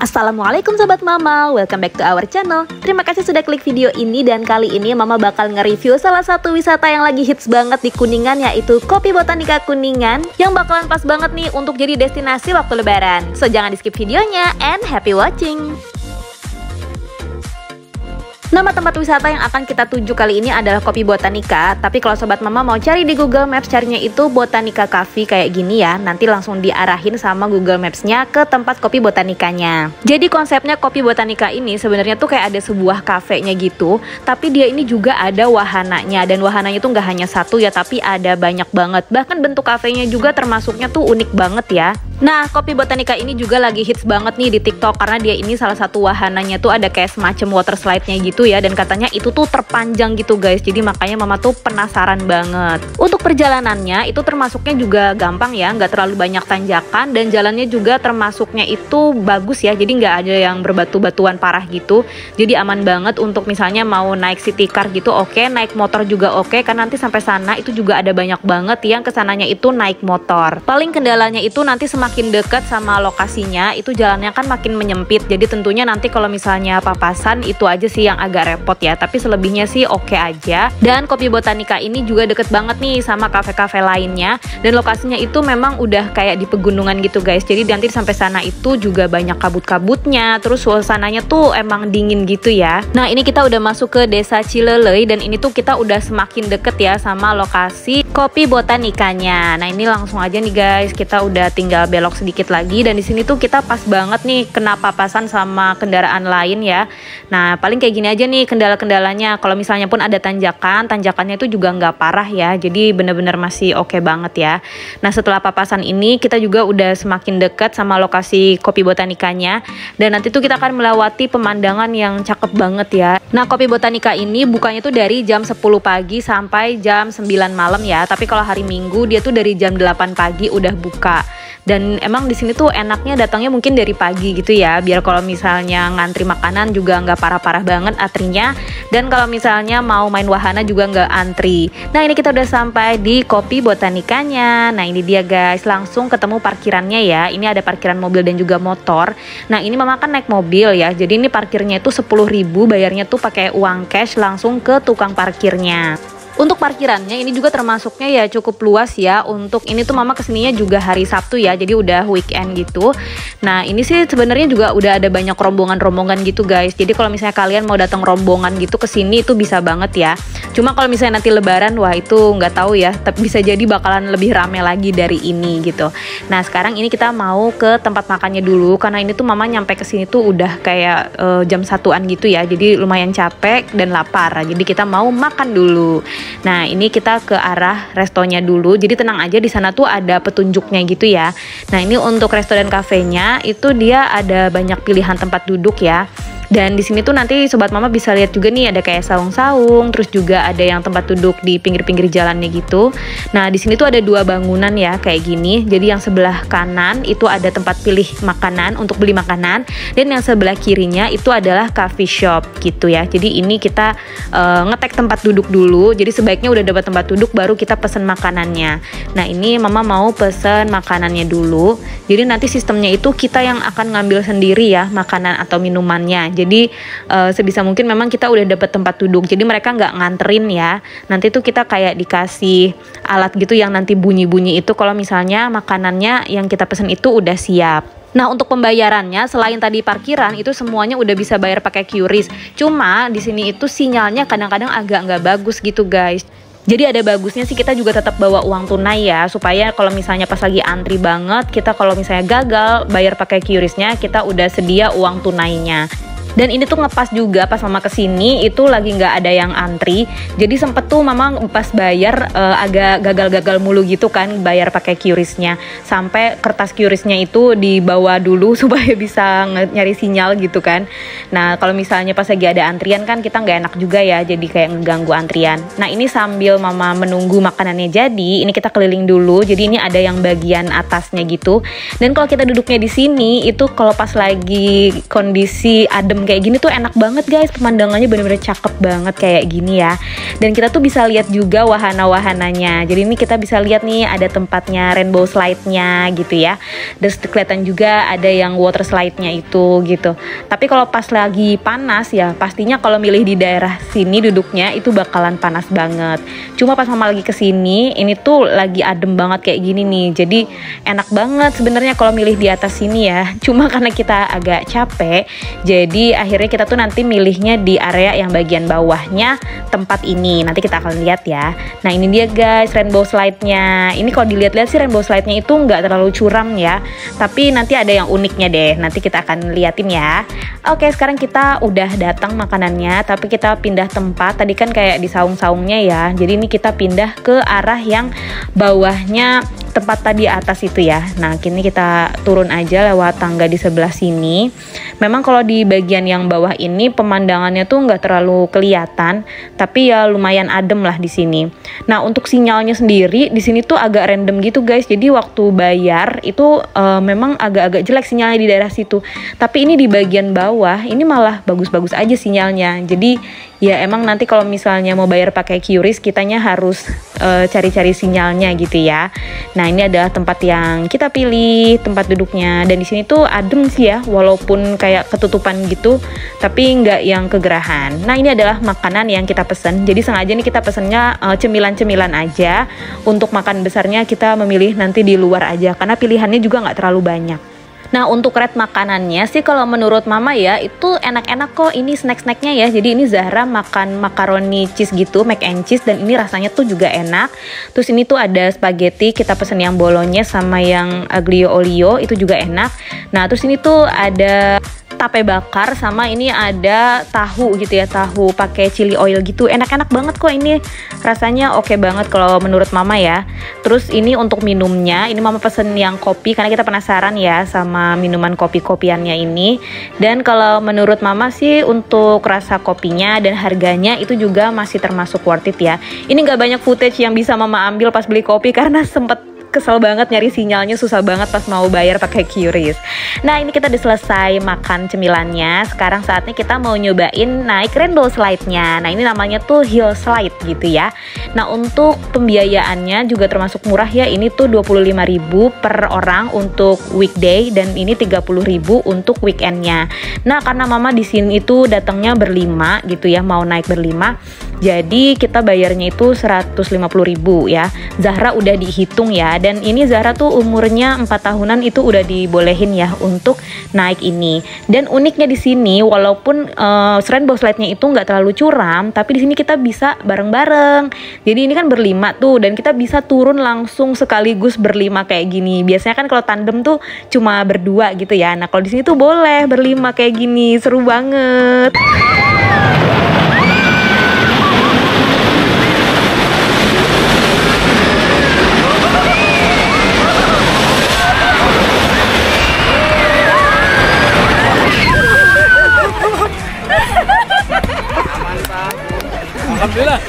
Assalamualaikum Sobat Mama, welcome back to our channel. Terima kasih sudah klik video ini dan kali ini Mama bakal nge-review salah satu wisata yang lagi hits banget di Kuningan, yaitu Kopi Botanika Kuningan, yang bakalan pas banget nih untuk jadi destinasi waktu lebaran. So jangan di skip videonya and happy watching. Nama tempat wisata yang akan kita tuju kali ini adalah Kopi Botanika. Tapi kalau Sobat Mama mau cari di Google Maps, carinya itu Botanika Cafe kayak gini ya. Nanti langsung diarahin sama Google Maps-nya ke tempat Kopi Botanikanya. Jadi konsepnya Kopi Botanika ini sebenarnya tuh kayak ada sebuah kafenya gitu, tapi dia ini juga ada wahananya. Dan wahananya tuh nggak hanya satu ya, tapi ada banyak banget. Bahkan bentuk kafenya juga termasuknya tuh unik banget ya. Nah, Kopi Botanika ini juga lagi hits banget nih di TikTok karena dia ini salah satu wahananya tuh ada kayak semacam water slide-nya gitu ya, dan katanya itu tuh terpanjang gitu guys. Jadi makanya Mama tuh penasaran banget. Untuk perjalanannya itu termasuknya juga gampang ya, nggak terlalu banyak tanjakan, dan jalannya juga termasuknya itu bagus ya. Jadi nggak ada yang berbatu-batuan parah gitu. Jadi aman banget untuk misalnya mau naik city car gitu oke, naik motor juga oke, kan nanti sampai sana itu juga ada banyak banget yang kesananya itu naik motor. Paling kendalanya itu nanti semakin dekat sama lokasinya itu jalannya kan makin menyempit. Jadi tentunya nanti kalau misalnya papasan itu aja sih yang agak repot ya, tapi selebihnya sih oke aja. Dan Kopi Botanika ini juga deket banget nih sama kafe-kafe lainnya, dan lokasinya itu memang udah kayak di pegunungan gitu guys. Jadi nanti sampai sana itu juga banyak kabut-kabutnya, terus suasananya tuh emang dingin gitu ya. Nah, ini kita udah masuk ke Desa Cilelei, dan ini tuh kita udah semakin deket ya sama lokasi Kopi Botanikanya. Nah, ini langsung aja nih guys, kita udah tinggal belok sedikit lagi, dan di sini tuh kita pas banget nih kena papasan sama kendaraan lain ya. Nah, paling kayak gini aja nih kendala-kendalanya. Kalau misalnya pun ada tanjakannya itu juga nggak parah ya. Jadi bener-bener masih oke banget ya. Nah, setelah papasan ini kita juga udah semakin dekat sama lokasi Kopi Botanikanya, dan nanti tuh kita akan melewati pemandangan yang cakep banget ya. Nah, Kopi Botanika ini bukanya tuh dari jam 10 pagi sampai jam 9 malam ya. Tapi kalau hari Minggu dia tuh dari jam 8 pagi udah buka. Dan emang di sini tuh enaknya datangnya mungkin dari pagi gitu ya, biar kalau misalnya ngantri makanan juga nggak parah-parah banget antrinya, dan kalau misalnya mau main wahana juga nggak antri. Nah, ini kita udah sampai di Kopi Botanikanya. Nah, ini dia guys, langsung ketemu parkirannya ya. Ini ada parkiran mobil dan juga motor. Nah, ini Mama kan naik mobil ya, jadi ini parkirnya itu 10.000, bayarnya tuh pakai uang cash langsung ke tukang parkirnya. Untuk parkirannya ini juga termasuknya ya cukup luas ya. Untuk ini tuh Mama kesininya juga hari Sabtu ya, jadi udah weekend gitu. Nah, ini sih sebenarnya juga udah ada banyak rombongan-rombongan gitu guys. Jadi kalau misalnya kalian mau datang rombongan gitu ke sini itu bisa banget ya. Cuma kalau misalnya nanti lebaran, wah itu nggak tahu ya, tapi bisa jadi bakalan lebih rame lagi dari ini gitu. Nah, sekarang ini kita mau ke tempat makannya dulu, karena ini tuh Mama nyampe ke sini tuh udah kayak jam 1-an gitu ya. Jadi lumayan capek dan lapar. Jadi kita mau makan dulu. Nah, ini kita ke arah restonya dulu. Jadi tenang aja, di sana tuh ada petunjuknya gitu ya. Nah, ini untuk resto dan kafenya itu dia ada banyak pilihan tempat duduk ya. Dan di sini tuh nanti Sobat Mama bisa lihat juga nih ada kayak saung-saung, terus juga ada yang tempat duduk di pinggir-pinggir jalannya gitu. Nah, di sini tuh ada dua bangunan ya kayak gini. Jadi yang sebelah kanan itu ada tempat pilih makanan untuk beli makanan, dan yang sebelah kirinya itu adalah coffee shop gitu ya. Jadi ini kita ngetek tempat duduk dulu. Jadi sebaiknya udah dapat tempat duduk baru kita pesen makanannya. Nah, ini Mama mau pesen makanannya dulu. Jadi nanti sistemnya itu kita yang akan ngambil sendiri ya makanan atau minumannya. Jadi sebisa mungkin memang kita udah dapat tempat duduk, jadi mereka nggak nganterin ya. Nanti tuh kita kayak dikasih alat gitu yang nanti bunyi-bunyi itu kalau misalnya makanannya yang kita pesen itu udah siap. Nah, untuk pembayarannya selain tadi parkiran itu semuanya udah bisa bayar pakai QRIS. Cuma di sini itu sinyalnya kadang-kadang agak nggak bagus gitu guys. Jadi ada bagusnya sih kita juga tetap bawa uang tunai ya, supaya kalau misalnya pas lagi antri banget, kita kalau misalnya gagal bayar pakai QRIS-nya, kita udah sedia uang tunainya. Dan ini tuh ngepas juga pas Mama kesini itu lagi nggak ada yang antri, jadi sempet tuh Mama pas bayar agak gagal-gagal mulu gitu kan bayar pakai QRIS-nya, sampai kertas QRIS-nya itu dibawa dulu supaya bisa nyari sinyal gitu kan. Nah, kalau misalnya pas lagi ada antrian kan kita nggak enak juga ya, jadi kayak ngeganggu antrian. Nah, ini sambil Mama menunggu makanannya jadi, ini kita keliling dulu. Jadi ini ada yang bagian atasnya gitu, dan kalau kita duduknya di sini itu kalau pas lagi kondisi adem adem kayak gini tuh enak banget guys, pemandangannya bener-bener cakep banget kayak gini ya. Dan kita tuh bisa lihat juga wahana-wahananya. Jadi ini kita bisa lihat nih ada tempatnya rainbow slide-nya gitu ya. Dan kelihatan juga ada yang water slide-nya itu gitu. Tapi kalau pas lagi panas ya pastinya kalau milih di daerah sini duduknya itu bakalan panas banget. Cuma pas mama lagi kesini ini tuh lagi adem banget kayak gini nih. Jadi enak banget sebenarnya kalau milih di atas sini ya. Cuma karena kita agak capek, jadi akhirnya kita tuh nanti milihnya di area yang bagian bawahnya tempat ini. Nanti kita akan lihat ya. Nah ini dia guys rainbow slide-nya. Ini kalau dilihat-lihat sih rainbow slide-nya itu nggak terlalu curam ya. Tapi nanti ada yang uniknya deh. Nanti kita akan liatin ya. Oke, sekarang kita udah datang makanannya, tapi kita pindah tempat. Tadi kan kayak di saung-saungnya ya. Jadi ini kita pindah ke arah yang bawahnya tempat tadi atas itu ya. Nah kini kita turun aja lewat tangga di sebelah sini. Memang kalau di bagian yang bawah ini pemandangannya tuh nggak terlalu kelihatan, tapi ya lumayan adem lah di sini. Nah untuk sinyalnya sendiri di sini tuh agak random gitu guys. Jadi waktu bayar itu memang agak-agak jelek sinyalnya di daerah situ. Tapi ini di bagian bawah ini malah bagus-bagus aja sinyalnya. Jadi ya emang nanti kalau misalnya mau bayar pakai QRIS kitanya harus cari-cari sinyalnya gitu ya. Nah ini adalah tempat yang kita pilih tempat duduknya, dan di sini tuh adem sih ya walaupun kayak ketutupan gitu, tapi nggak yang kegerahan. Nah ini adalah makanan yang kita pesen. Jadi sengaja nih kita pesennya cemilan-cemilan aja. Untuk makan besarnya kita memilih nanti di luar aja karena pilihannya juga nggak terlalu banyak. Nah untuk rate makanannya sih kalau menurut mama ya itu enak-enak kok, ini snack-snacknya ya. Jadi ini Zahra makan makaroni cheese gitu, mac and cheese, dan ini rasanya tuh juga enak. Terus ini tuh ada spaghetti, kita pesen yang bolognese sama yang aglio olio, itu juga enak. Nah terus ini tuh ada tape bakar sama ini ada tahu gitu ya, tahu pakai chili oil gitu. Enak-enak banget kok ini. Rasanya oke banget kalau menurut mama ya. Terus ini untuk minumnya, ini mama pesen yang kopi karena kita penasaran ya sama minuman kopi-kopiannya ini. Dan kalau menurut mama sih untuk rasa kopinya dan harganya itu juga masih termasuk worth it ya. Ini nggak banyak footage yang bisa mama ambil pas beli kopi karena sempet kesel banget nyari sinyalnya, susah banget pas mau bayar pakai QRIS. Nah ini kita udah selesai makan cemilannya. Sekarang saatnya kita mau nyobain naik rainbow slide-nya. Nah ini namanya tuh hill slide gitu ya. Nah untuk pembiayaannya juga termasuk murah ya. Ini tuh 25.000 per orang untuk weekday dan ini 30.000 untuk weekendnya. Nah karena mama di sini itu datangnya berlima gitu ya, mau naik berlima. Jadi kita bayarnya itu 150.000 ya. Zahra udah dihitung ya. Dan ini Zahra tuh umurnya 4 tahunan itu udah dibolehin ya untuk naik ini. Dan uniknya di sini walaupun rainbow slide-nya itu nggak terlalu curam, tapi di sini kita bisa bareng-bareng. Jadi ini kan berlima tuh dan kita bisa turun langsung sekaligus berlima kayak gini. Biasanya kan kalau tandem tuh cuma berdua gitu ya. Nah kalau di sini tuh boleh berlima kayak gini, seru banget. Alhamdulillah.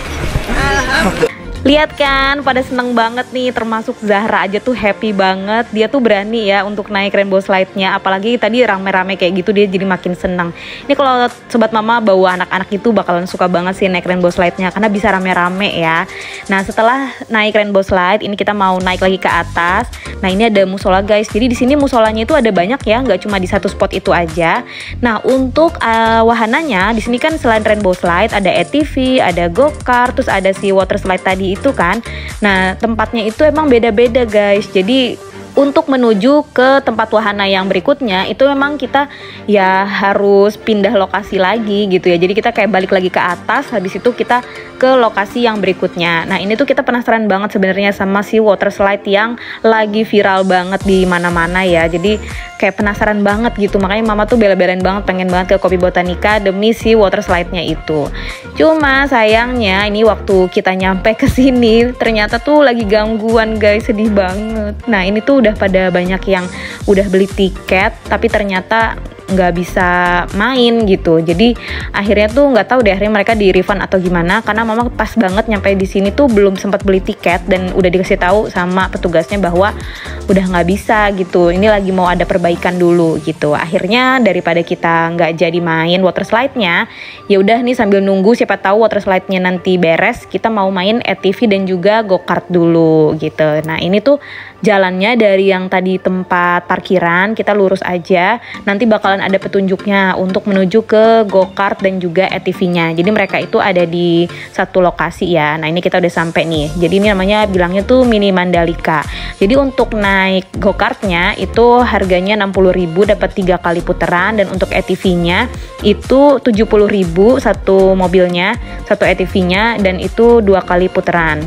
Lihat kan, pada seneng banget nih, termasuk Zahra aja tuh happy banget. Dia tuh berani ya untuk naik rainbow slide-nya. Apalagi tadi rame-rame kayak gitu, dia jadi makin seneng. Ini kalau sobat mama bawa anak-anak itu bakalan suka banget sih naik rainbow slide-nya karena bisa rame-rame ya. Nah setelah naik rainbow slide, ini kita mau naik lagi ke atas. Nah ini ada musola guys. Jadi di sini musolanya itu ada banyak ya, nggak cuma di satu spot itu aja. Nah untuk wahananya di sini kan selain rainbow slide ada ATV, ada go-kart, terus ada si water slide tadi itu kan. Nah tempatnya itu emang beda-beda guys. Jadi untuk menuju ke tempat wahana yang berikutnya itu memang kita ya harus pindah lokasi lagi gitu ya. Jadi kita kayak balik lagi ke atas, habis itu kita ke lokasi yang berikutnya. Nah ini tuh kita penasaran banget sebenarnya sama si water slide yang lagi viral banget di mana-mana ya. Jadi kayak penasaran banget gitu, makanya mama tuh bela-belain banget pengen banget ke Kopi Botanica demi si water slide-nya itu. Cuma sayangnya ini waktu kita nyampe ke sini ternyata tuh lagi gangguan guys, sedih banget. Nah ini tuh udah pada banyak yang udah beli tiket tapi ternyata nggak bisa main gitu. Jadi akhirnya tuh nggak tahu deh, akhirnya mereka di refund atau gimana, karena mama pas banget nyampe di sini tuh belum sempat beli tiket dan udah dikasih tahu sama petugasnya bahwa udah nggak bisa gitu, ini lagi mau ada perbaikan dulu gitu. Akhirnya daripada kita nggak jadi main water slide-nya, ya udah nih sambil nunggu siapa tahu water slide-nya nanti beres, kita mau main ATV dan juga go-kart dulu gitu. Nah ini tuh jalannya dari yang tadi tempat parkiran, kita lurus aja, nanti bakalan ada petunjuknya untuk menuju ke go-kart dan juga ATV-nya. Jadi mereka itu ada di satu lokasi ya. Nah ini kita udah sampai nih, jadi ini namanya bilangnya tuh Mini Mandalika. Jadi untuk naik go-kartnya itu harganya 60.000, dapat 3 kali putaran, dan untuk ATV-nya itu 70.000 satu mobilnya, satu ATV-nya, dan itu 2 kali putaran.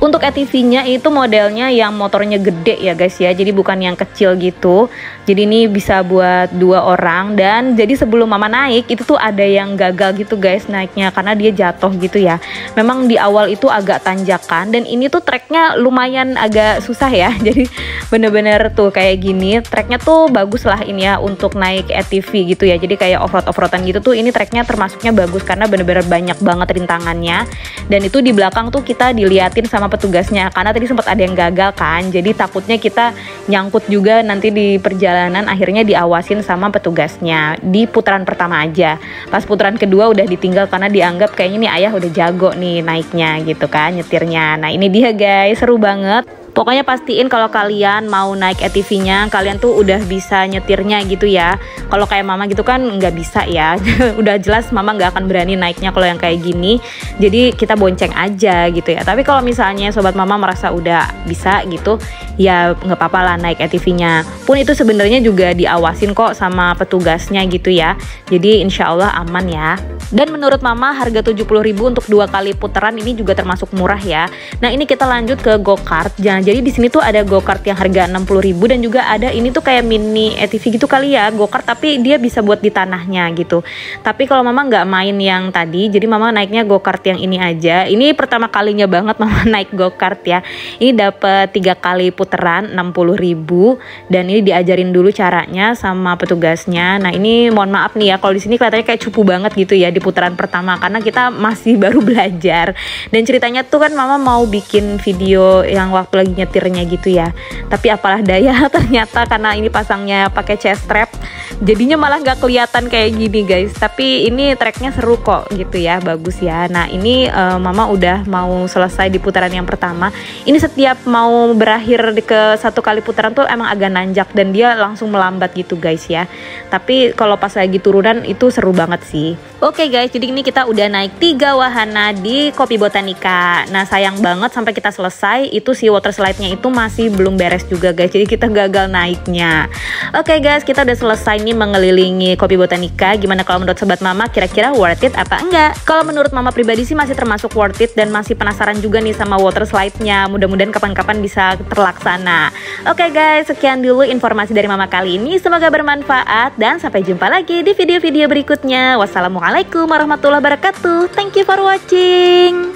Untuk ATV-nya itu modelnya yang motornya gede ya guys ya, jadi bukan yang kecil gitu. Jadi ini bisa buat 2 orang, dan jadi sebelum mama naik itu tuh ada yang gagal gitu guys naiknya karena dia jatuh gitu ya. Memang di awal itu agak tanjakan, dan ini tuh treknya lumayan agak susah ya. Jadi bener-bener tuh kayak gini, treknya tuh bagus lah ini ya untuk naik ATV gitu ya. Jadi kayak off-road-off-roadan gitu tuh, ini treknya termasuknya bagus karena bener-bener banyak banget rintangannya. Dan itu di belakang tuh kita diliatin sama petugasnya, karena tadi sempat ada yang gagal kan, jadi takutnya kita nyangkut juga nanti di perjalanan. Akhirnya diawasin sama petugasnya di putaran pertama aja. Pas putaran kedua udah ditinggal karena dianggap kayaknya nih ayah udah jago nih naiknya gitu kan, nyetirnya. Nah ini dia guys, seru banget. Pokoknya pastiin kalau kalian mau naik ATV-nya, kalian tuh udah bisa nyetirnya gitu ya. Kalau kayak mama gitu kan nggak bisa ya. Udah jelas mama nggak akan berani naiknya kalau yang kayak gini. Jadi kita bonceng aja gitu ya. Tapi kalau misalnya sobat mama merasa udah bisa gitu, ya nggak apa-apa lah naik ATV-nya. Pun itu sebenarnya juga diawasin kok sama petugasnya gitu ya. Jadi insya Allah aman ya. Dan menurut mama harga 70.000 untuk 2 kali putaran ini juga termasuk murah ya. Nah ini kita lanjut ke go-kart. Jadi di sini tuh ada go-kart yang harga 60.000, dan juga ada ini tuh kayak mini ATV gitu kali ya, go-kart tapi dia bisa buat di tanahnya gitu. Tapi kalau mama nggak main yang tadi, jadi mama naiknya go-kart yang ini aja. Ini pertama kalinya banget mama naik go-kart ya. Ini dapat 3 kali putaran 60.000, dan ini diajarin dulu caranya sama petugasnya. Nah ini mohon maaf nih ya kalau di sini kelihatannya kayak cupu banget gitu ya di putaran pertama, karena kita masih baru belajar. Dan ceritanya tuh kan mama mau bikin video yang waktu lagi nyetirnya gitu ya, tapi apalah daya ternyata karena ini pasangnya pakai chest strap, jadinya malah nggak kelihatan kayak gini guys. Tapi ini treknya seru kok gitu ya, bagus ya. Nah ini mama udah mau selesai di putaran yang pertama. Ini setiap mau berakhir ke 1 kali putaran tuh emang agak nanjak dan dia langsung melambat gitu guys ya. Tapi kalau pas lagi turunan itu seru banget sih. Oke guys, jadi ini kita udah naik 3 wahana di Kopi Botanika. Nah sayang banget sampai kita selesai itu si water slide-nya itu masih belum beres juga guys, jadi kita gagal naiknya. Oke guys, kita udah selesai nih mengelilingi Kopi Botanika. Gimana kalau menurut sobat mama, kira-kira worth it apa enggak? Kalau menurut mama pribadi sih masih termasuk worth it, dan masih penasaran juga nih sama water slide-nya. Mudah-mudahan kapan-kapan bisa terlaksana. Oke guys, sekian dulu informasi dari mama kali ini, semoga bermanfaat dan sampai jumpa lagi di video-video berikutnya. Wassalamualaikum warahmatullahi wabarakatuh. Thank you for watching.